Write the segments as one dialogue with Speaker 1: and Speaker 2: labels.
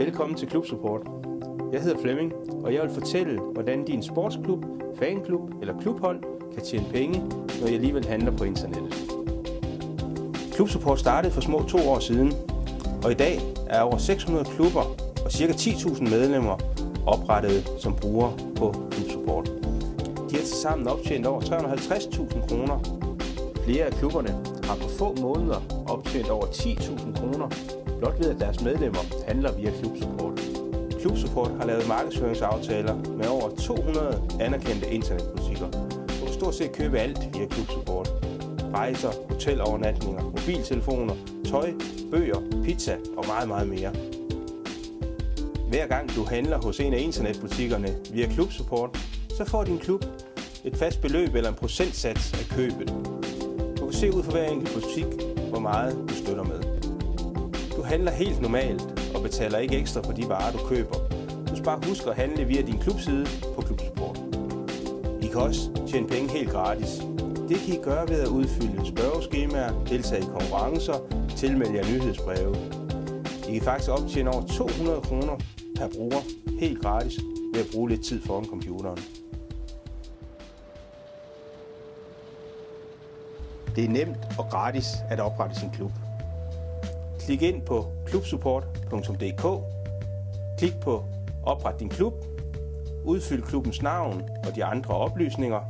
Speaker 1: Velkommen til Klubsupport. Jeg hedder Flemming, og jeg vil fortælle, hvordan din sportsklub, fanklub eller klubhold kan tjene penge, når I alligevel handler på internettet. Klubsupport startede for små 2 år siden, og i dag er over 600 klubber og ca. 10.000 medlemmer oprettet som brugere på Klubsupport. De har tilsammen optjent over 350.000 kroner. Flere af klubberne har på få måneder optjent over 10.000 kroner, blot ved at deres medlemmer handler via Klubsupport. Klubsupport har lavet markedsføringsaftaler med over 200 anerkendte internetbutikker, hvor du stort set køber alt via Klubsupport. Rejser, hotelovernatninger, mobiltelefoner, tøj, bøger, pizza og meget mere. Hver gang du handler hos en af internetbutikkerne via Klubsupport, så får din klub et fast beløb eller en procentsats af købet. Du kan se ud for hver enkelt butik, hvor meget du støtter med. Du handler helt normalt og betaler ikke ekstra for de varer, du køber. Du skal bare huske at handle via din klubside på Klubsupport. I kan også tjene penge helt gratis. Det kan I gøre ved at udfylde spørgeskemaer, deltage i konkurrencer, tilmelde jer nyhedsbreve. I kan faktisk optjene over 200 kroner per bruger helt gratis ved at bruge lidt tid foran computeren. Det er nemt og gratis at oprette sin klub. Klik ind på klubsupport.dk, klik på Opret din klub, udfyld klubbens navn og de andre oplysninger.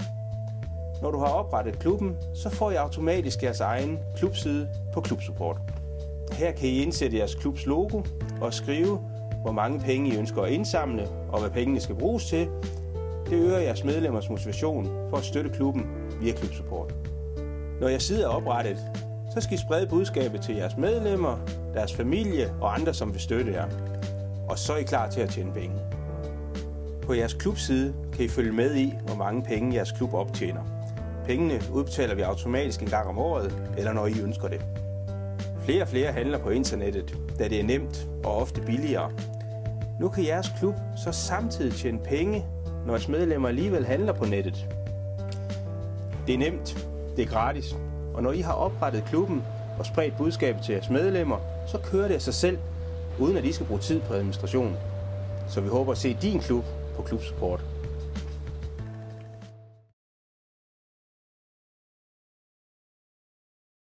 Speaker 1: Når du har oprettet klubben, så får I automatisk jeres egen klubside på Klubsupport. Her kan I indsætte jeres klubs logo og skrive, hvor mange penge I ønsker at indsamle og hvad pengene skal bruges til. Det øger jeres medlemmers motivation for at støtte klubben via Klubsupport. Når jeres side er oprettet, så skal I sprede budskabet til jeres medlemmer, deres familie og andre, som vil støtte jer. Og så er I klar til at tjene penge. På jeres klubside kan I følge med i, hvor mange penge jeres klub optjener. Pengene udbetaler vi automatisk en gang om året, eller når I ønsker det. Flere og flere handler på internettet, da det er nemt og ofte billigere. Nu kan jeres klub så samtidig tjene penge, når jeres medlemmer alligevel handler på nettet. Det er nemt, det er gratis, og når I har oprettet klubben og spredt budskabet til jeres medlemmer, så kører det af sig selv, uden at I skal bruge tid på administration. Så vi håber at se din klub på Klubsupport.